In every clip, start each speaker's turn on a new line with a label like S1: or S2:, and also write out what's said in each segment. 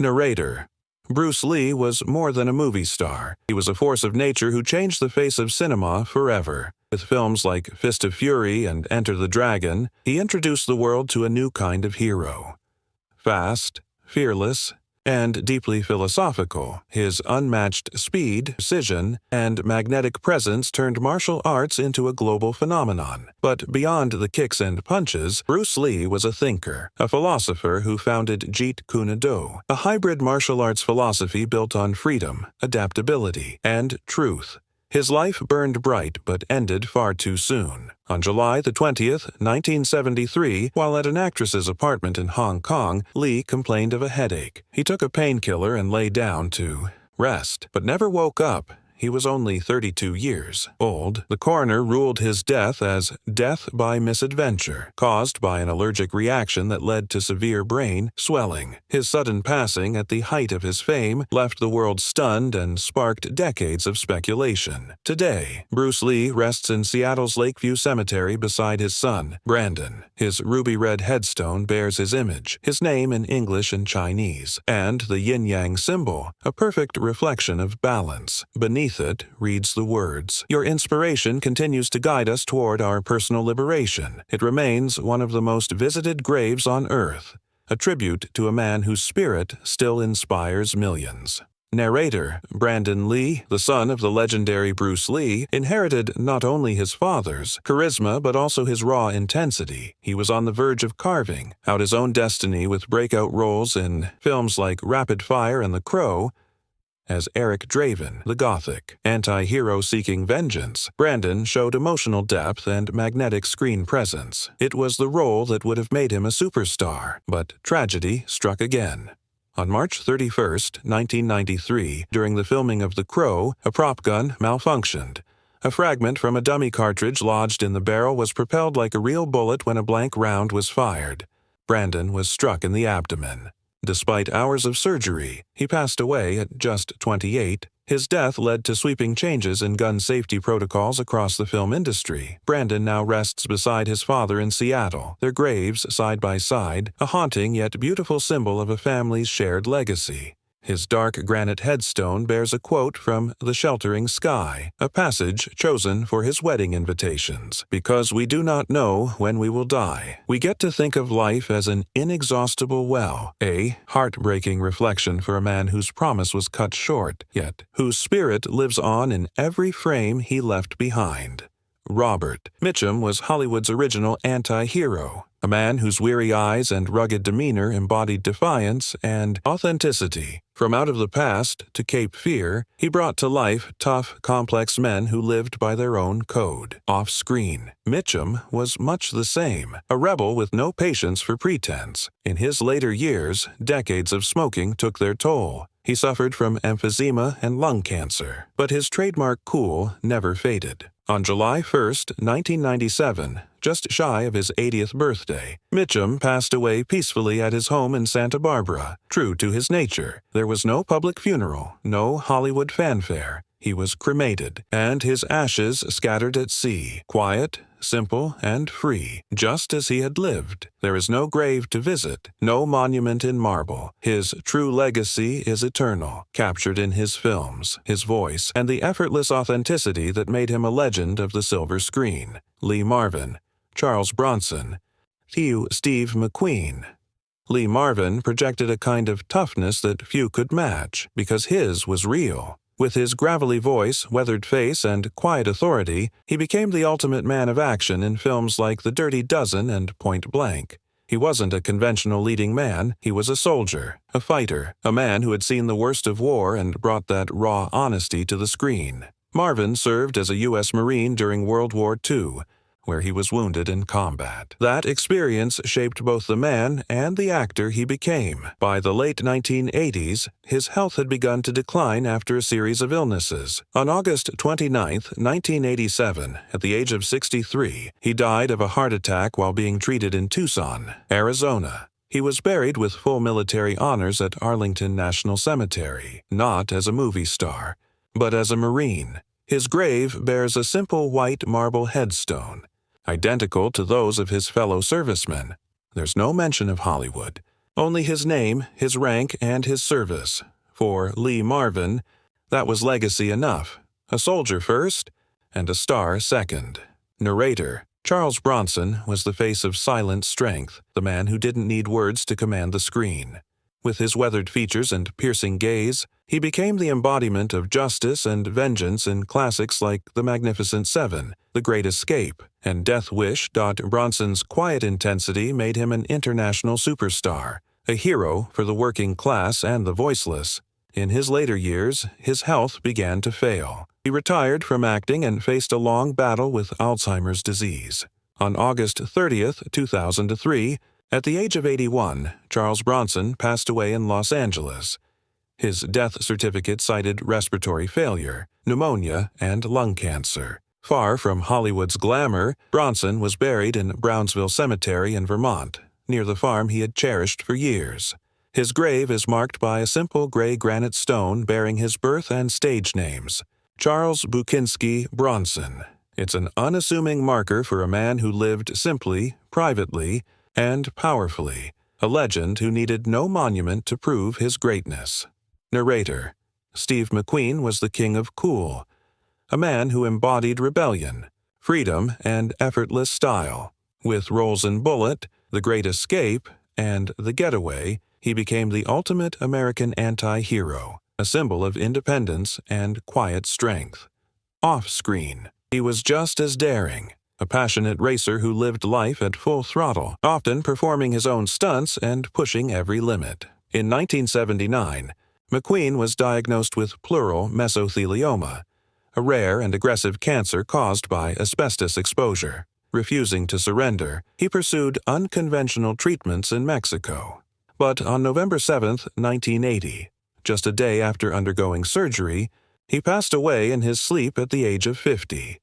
S1: Narrator. Bruce Lee was more than a movie star. He was a force of nature who changed the face of cinema forever. With films like Fist of Fury and Enter the Dragon, he introduced the world to a new kind of hero. Fast, fearless, and deeply philosophical, his unmatched speed, precision, and magnetic presence turned martial arts into a global phenomenon. But beyond the kicks and punches, Bruce Lee was a thinker, a philosopher who founded Jeet Kune Do, a hybrid martial arts philosophy built on freedom, adaptability, and truth. His life burned bright but ended far too soon. On July the 20th, 1973, while at an actress's apartment in Hong Kong, Lee complained of a headache. He took a painkiller and lay down to rest, but never woke up. He was only 32 years old. The coroner ruled his death as death by misadventure, caused by an allergic reaction that led to severe brain swelling. His sudden passing at the height of his fame left the world stunned and sparked decades of speculation. Today, Bruce Lee rests in Seattle's Lakeview Cemetery beside his son, Brandon. His ruby-red headstone bears his image, his name in English and Chinese, and the yin-yang symbol, a perfect reflection of balance. Beneath it reads the words, "Your inspiration continues to guide us toward our personal liberation. It remains one of the most visited graves on Earth, a tribute to a man whose spirit still inspires millions." Narrator. Brandon Lee, the son of the legendary Bruce Lee, inherited not only his father's charisma but also his raw intensity. He was on the verge of carving out his own destiny with breakout roles in films like Rapid Fire and The Crow. As Eric Draven, the Gothic anti-hero seeking vengeance, Brandon showed emotional depth and magnetic screen presence. It was the role that would have made him a superstar, but tragedy struck again. On March 31, 1993, during the filming of The Crow, a prop gun malfunctioned. A fragment from a dummy cartridge lodged in the barrel was propelled like a real bullet when a blank round was fired. Brandon was struck in the abdomen. Despite hours of surgery, he passed away at just 28. His death led to sweeping changes in gun safety protocols across the film industry. Brandon now rests beside his father in Seattle, their graves side by side, a haunting yet beautiful symbol of a family's shared legacy. His dark granite headstone bears a quote from The Sheltering Sky, a passage chosen for his wedding invitations. "Because we do not know when we will die, we get to think of life as an inexhaustible well, a heartbreaking reflection for a man whose promise was cut short, yet whose spirit lives on in every frame he left behind." Robert. Mitchum was Hollywood's original anti-hero, a man whose weary eyes and rugged demeanor embodied defiance and authenticity. From out of the past to Cape Fear, he brought to life tough, complex men who lived by their own code. Off-screen, Mitchum was much the same, a rebel with no patience for pretense. In his later years, decades of smoking took their toll. He suffered from emphysema and lung cancer, but his trademark cool never faded. On July 1, 1997, just shy of his 80th birthday, Mitchum passed away peacefully at his home in Santa Barbara. True to his nature, there was no public funeral, no Hollywood fanfare. He was cremated, and his ashes scattered at sea, quiet, simple, and free, just as he had lived. There is no grave to visit, no monument in marble. His true legacy is eternal, captured in his films, his voice, and the effortless authenticity that made him a legend of the silver screen. Lee Marvin. Charles Bronson. Steve McQueen. Lee Marvin projected a kind of toughness that few could match, because his was real. With his gravelly voice, weathered face, and quiet authority, he became the ultimate man of action in films like The Dirty Dozen and Point Blank. He wasn't a conventional leading man, he was a soldier, a fighter, a man who had seen the worst of war and brought that raw honesty to the screen. Marvin served as a U.S. Marine during World War II, where he was wounded in combat. That experience shaped both the man and the actor he became. By the late 1980s, his health had begun to decline after a series of illnesses. On August 29, 1987, at the age of 63, he died of a heart attack while being treated in Tucson, Arizona. He was buried with full military honors at Arlington National Cemetery, not as a movie star, but as a Marine. His grave bears a simple white marble headstone, identical to those of his fellow servicemen. There's no mention of Hollywood, Only his name, his rank, and his service. For Lee Marvin, that was legacy enough. A soldier first, and a star second. Narrator: Charles Bronson was the face of silent strength, the man who didn't need words to command the screen. With his weathered features and piercing gaze, he became the embodiment of justice and vengeance in classics like The Magnificent Seven, The Great Escape, and Death Wish. Bronson's quiet intensity made him an international superstar, a hero for the working class and the voiceless. In his later years, his health began to fail. He retired from acting and faced a long battle with Alzheimer's disease. On August 30th, 2003, at the age of 81, Charles Bronson passed away in Los Angeles. His death certificate cited respiratory failure, pneumonia, and lung cancer. Far from Hollywood's glamour, Bronson was buried in Brownsville Cemetery in Vermont, near the farm he had cherished for years. His grave is marked by a simple gray granite stone bearing his birth and stage names: Charles Bukinski Bronson. It's an unassuming marker for a man who lived simply, privately, and powerfully, a legend who needed no monument to prove his greatness. Narrator: Steve McQueen was the king of cool, a man who embodied rebellion, freedom, and effortless style. With roles in Bullet, The Great Escape, and The Getaway, he became the ultimate American anti-hero, a symbol of independence and quiet strength. Off-screen, he was just as daring, a passionate racer who lived life at full throttle, often performing his own stunts and pushing every limit. In 1979, McQueen was diagnosed with pleural mesothelioma, a rare and aggressive cancer caused by asbestos exposure. Refusing to surrender, he pursued unconventional treatments in Mexico. But on November 7, 1980, just a day after undergoing surgery, he passed away in his sleep at the age of 50.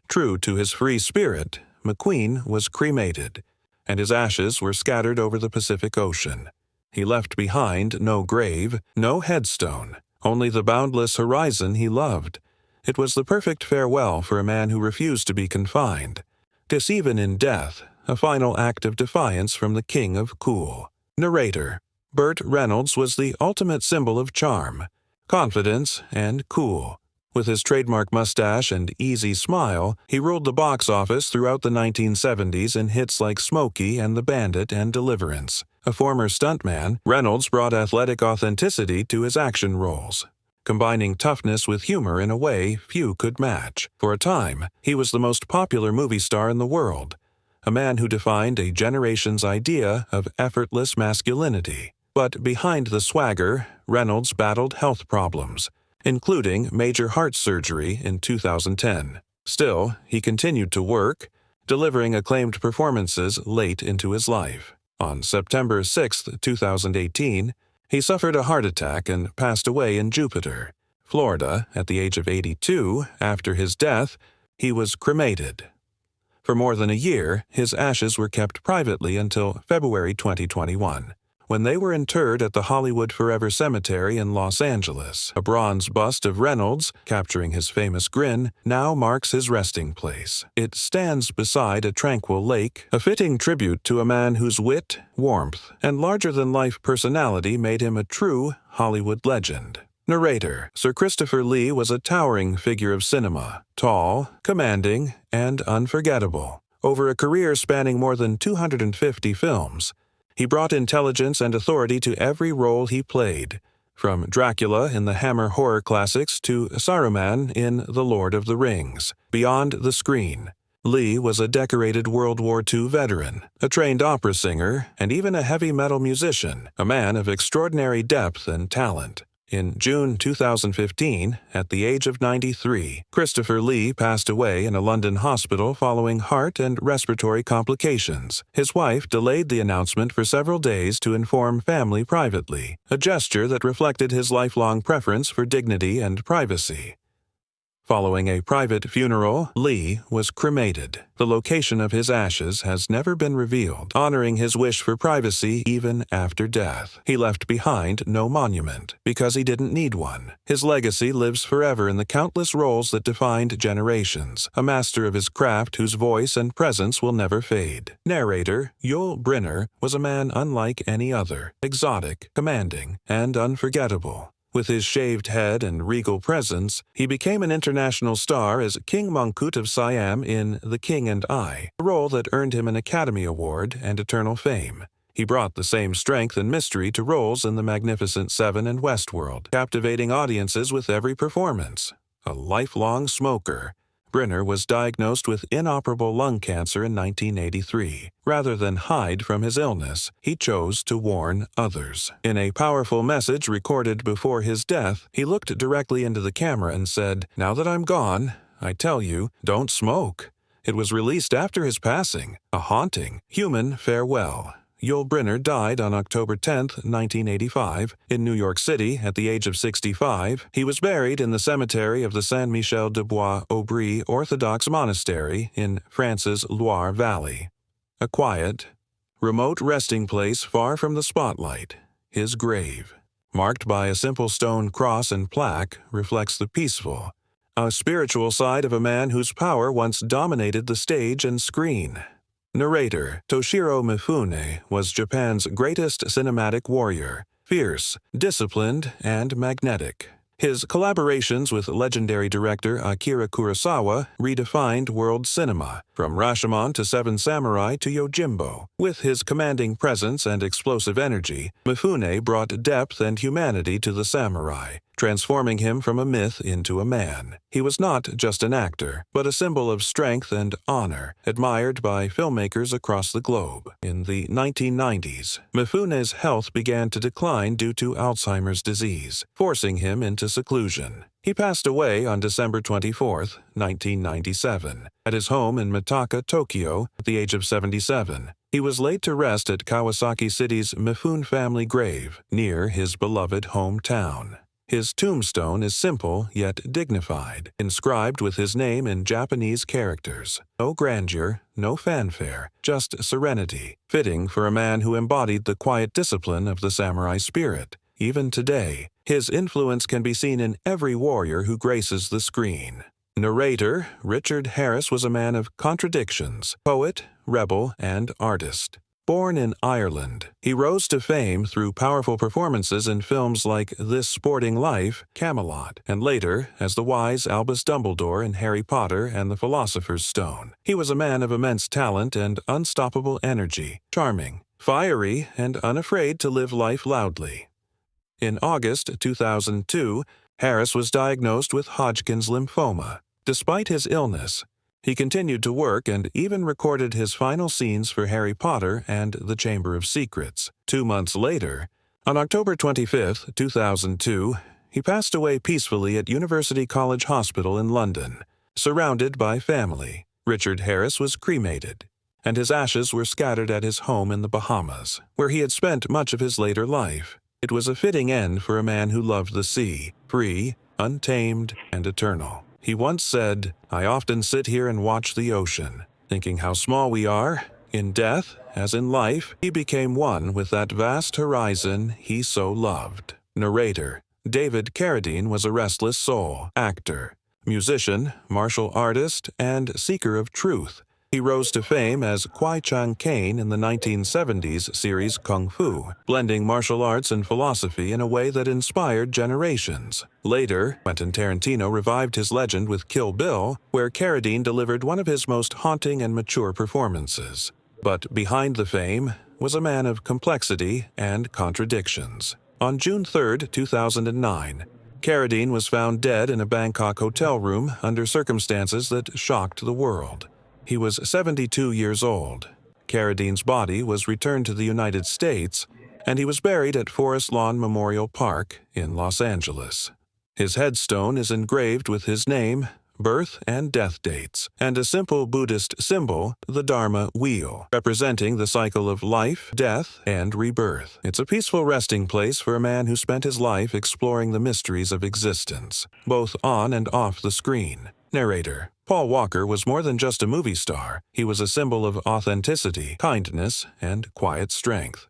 S1: True to his free spirit, McQueen was cremated, and his ashes were scattered over the Pacific Ocean. He left behind no grave, no headstone, only the boundless horizon he loved. It was the perfect farewell for a man who refused to be confined. 'Tis even in death, a final act of defiance from the king of cool. Narrator: Burt Reynolds was the ultimate symbol of charm, confidence, and cool. With his trademark mustache and easy smile, he ruled the box office throughout the 1970s in hits like Smokey and the Bandit and Deliverance. A former stuntman, Reynolds brought athletic authenticity to his action roles, combining toughness with humor in a way few could match. For a time, he was the most popular movie star in the world, a man who defined a generation's idea of effortless masculinity. But behind the swagger, Reynolds battled health problems, including major heart surgery in 2010. Still, he continued to work, delivering acclaimed performances late into his life. On September 6, 2018, he suffered a heart attack and passed away in Jupiter, Florida, at the age of 82. After his death, he was cremated. For more than a year, his ashes were kept privately until February 2021, when they were interred at the Hollywood Forever Cemetery in Los Angeles. A bronze bust of Reynolds, capturing his famous grin, now marks his resting place. It stands beside a tranquil lake, a fitting tribute to a man whose wit, warmth, and larger-than-life personality made him a true Hollywood legend. Narrator: Sir Christopher Lee was a towering figure of cinema, tall, commanding, and unforgettable. Over a career spanning more than 250 films, he brought intelligence and authority to every role he played, from Dracula in the Hammer horror classics to Saruman in The Lord of the Rings. Beyond the screen, Lee was a decorated World War II veteran, a trained opera singer, and even a heavy metal musician, a man of extraordinary depth and talent. In June 2015, at the age of 93, Christopher Lee passed away in a London hospital following heart and respiratory complications. His wife delayed the announcement for several days to inform family privately, a gesture that reflected his lifelong preference for dignity and privacy. Following a private funeral, Lee was cremated. The location of his ashes has never been revealed, honoring his wish for privacy even after death. He left behind no monument, because he didn't need one. His legacy lives forever in the countless roles that defined generations, a master of his craft whose voice and presence will never fade. Narrator Yul Brynner was a man unlike any other, exotic, commanding, and unforgettable. With his shaved head and regal presence, he became an international star as King Mongkut of Siam in The King and I, a role that earned him an Academy Award and eternal fame. He brought the same strength and mystery to roles in The Magnificent Seven and Westworld, captivating audiences with every performance. A lifelong smoker, Brynner was diagnosed with inoperable lung cancer in 1983. Rather than hide from his illness, he chose to warn others. In a powerful message recorded before his death, he looked directly into the camera and said, "Now that I'm gone, I tell you, don't smoke." It was released after his passing, a haunting, human farewell. Yul Brynner died on October 10, 1985, in New York City at the age of 65. He was buried in the cemetery of the Saint-Michel-de-Bois-Aubry Orthodox Monastery in France's Loire Valley. A quiet, remote resting place far from the spotlight, his grave, marked by a simple stone cross and plaque, reflects the peaceful, a spiritual side of a man whose power once dominated the stage and screen. Narrator Toshiro Mifune was Japan's greatest cinematic warrior, fierce, disciplined, and magnetic. His collaborations with legendary director Akira Kurosawa redefined world cinema, from Rashomon to Seven Samurai to Yojimbo. With his commanding presence and explosive energy, Mifune brought depth and humanity to the samurai, transforming him from a myth into a man. He was not just an actor, but a symbol of strength and honor, admired by filmmakers across the globe. In the 1990s, Mifune's health began to decline due to Alzheimer's disease, forcing him into seclusion. He passed away on December 24, 1997, at his home in Mitaka, Tokyo, at the age of 77. He was laid to rest at Kawasaki City's Mifune family grave, near his beloved hometown. His tombstone is simple yet dignified, inscribed with his name in Japanese characters. No grandeur, no fanfare, just serenity, fitting for a man who embodied the quiet discipline of the samurai spirit. Even today, his influence can be seen in every warrior who graces the screen. Narrator Richard Harris was a man of contradictions, poet, rebel, and artist. Born in Ireland, he rose to fame through powerful performances in films like This Sporting Life, Camelot, and later as the wise Albus Dumbledore in Harry Potter and the Philosopher's Stone. He was a man of immense talent and unstoppable energy, charming, fiery, and unafraid to live life loudly. In August 2002, Harris was diagnosed with Hodgkin's lymphoma. Despite his illness, he continued to work and even recorded his final scenes for Harry Potter and The Chamber of Secrets. 2 months later, on October 25, 2002, he passed away peacefully at University College Hospital in London, surrounded by family. Richard Harris was cremated, and his ashes were scattered at his home in the Bahamas, where he had spent much of his later life. It was a fitting end for a man who loved the sea, free, untamed, and eternal. He once said, "I often sit here and watch the ocean, thinking how small we are. In death, as in life, he became one with that vast horizon he so loved." Narrator David Carradine was a restless soul, actor, musician, martial artist, and seeker of truth. He rose to fame as Kwai Chang Caine in the 1970s series Kung Fu, blending martial arts and philosophy in a way that inspired generations. Later, Quentin Tarantino revived his legend with Kill Bill, where Carradine delivered one of his most haunting and mature performances. But behind the fame was a man of complexity and contradictions. On June 3, 2009, Carradine was found dead in a Bangkok hotel room under circumstances that shocked the world. He was 72 years old. Carradine's body was returned to the United States, and he was buried at Forest Lawn Memorial Park in Los Angeles. His headstone is engraved with his name, birth and death dates, and a simple Buddhist symbol, the Dharma wheel, representing the cycle of life, death, and rebirth. It's a peaceful resting place for a man who spent his life exploring the mysteries of existence, both on and off the screen. Narrator: Paul Walker was more than just a movie star. He was a symbol of authenticity, kindness, and quiet strength.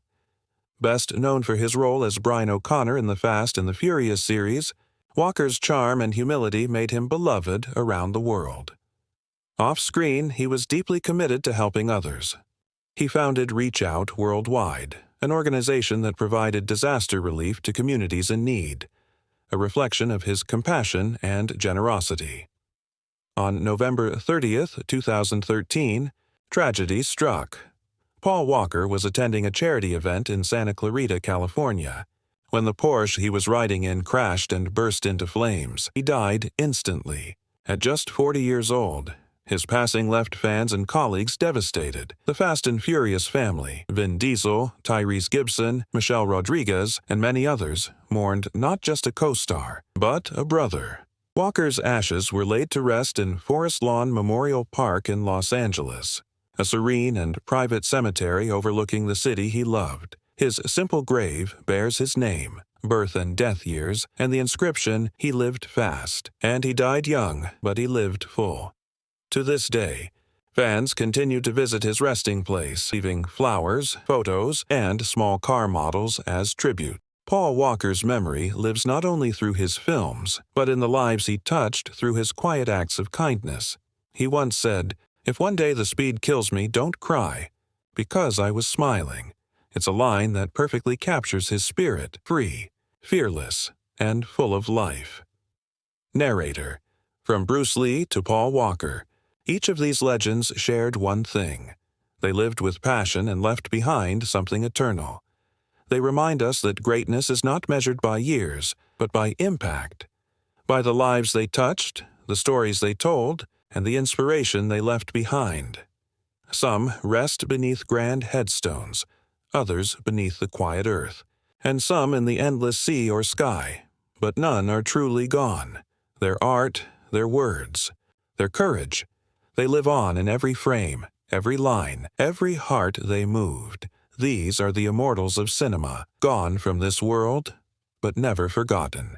S1: Best known for his role as Brian O'Connor in the Fast and the Furious series, Walker's charm and humility made him beloved around the world. Off-screen, he was deeply committed to helping others. He founded Reach Out Worldwide, an organization that provided disaster relief to communities in need, a reflection of his compassion and generosity. On November 30th, 2013, tragedy struck. Paul Walker was attending a charity event in Santa Clarita, California. When the Porsche he was riding in crashed and burst into flames, he died instantly. At just 40 years old, his passing left fans and colleagues devastated. The Fast and Furious family, Vin Diesel, Tyrese Gibson, Michelle Rodriguez, and many others, mourned not just a co-star, but a brother. Walker's ashes were laid to rest in Forest Lawn Memorial Park in Los Angeles, a serene and private cemetery overlooking the city he loved. His simple grave bears his name, birth and death years, and the inscription, "He lived fast." And he died young, but he lived full. To this day, fans continue to visit his resting place, leaving flowers, photos, and small car models as tribute. Paul Walker's memory lives not only through his films, but in the lives he touched through his quiet acts of kindness. He once said, "If one day the speed kills me, don't cry, because I was smiling." It's a line that perfectly captures his spirit, free, fearless, and full of life. Narrator: From Bruce Lee to Paul Walker, each of these legends shared one thing. They lived with passion and left behind something eternal. They remind us that greatness is not measured by years, but by impact, by the lives they touched, the stories they told, and the inspiration they left behind. Some rest beneath grand headstones, others beneath the quiet earth, and some in the endless sea or sky, but none are truly gone. Their art, their words, their courage, they live on in every frame, every line, every heart they moved. These are the immortals of cinema, gone from this world, but never forgotten.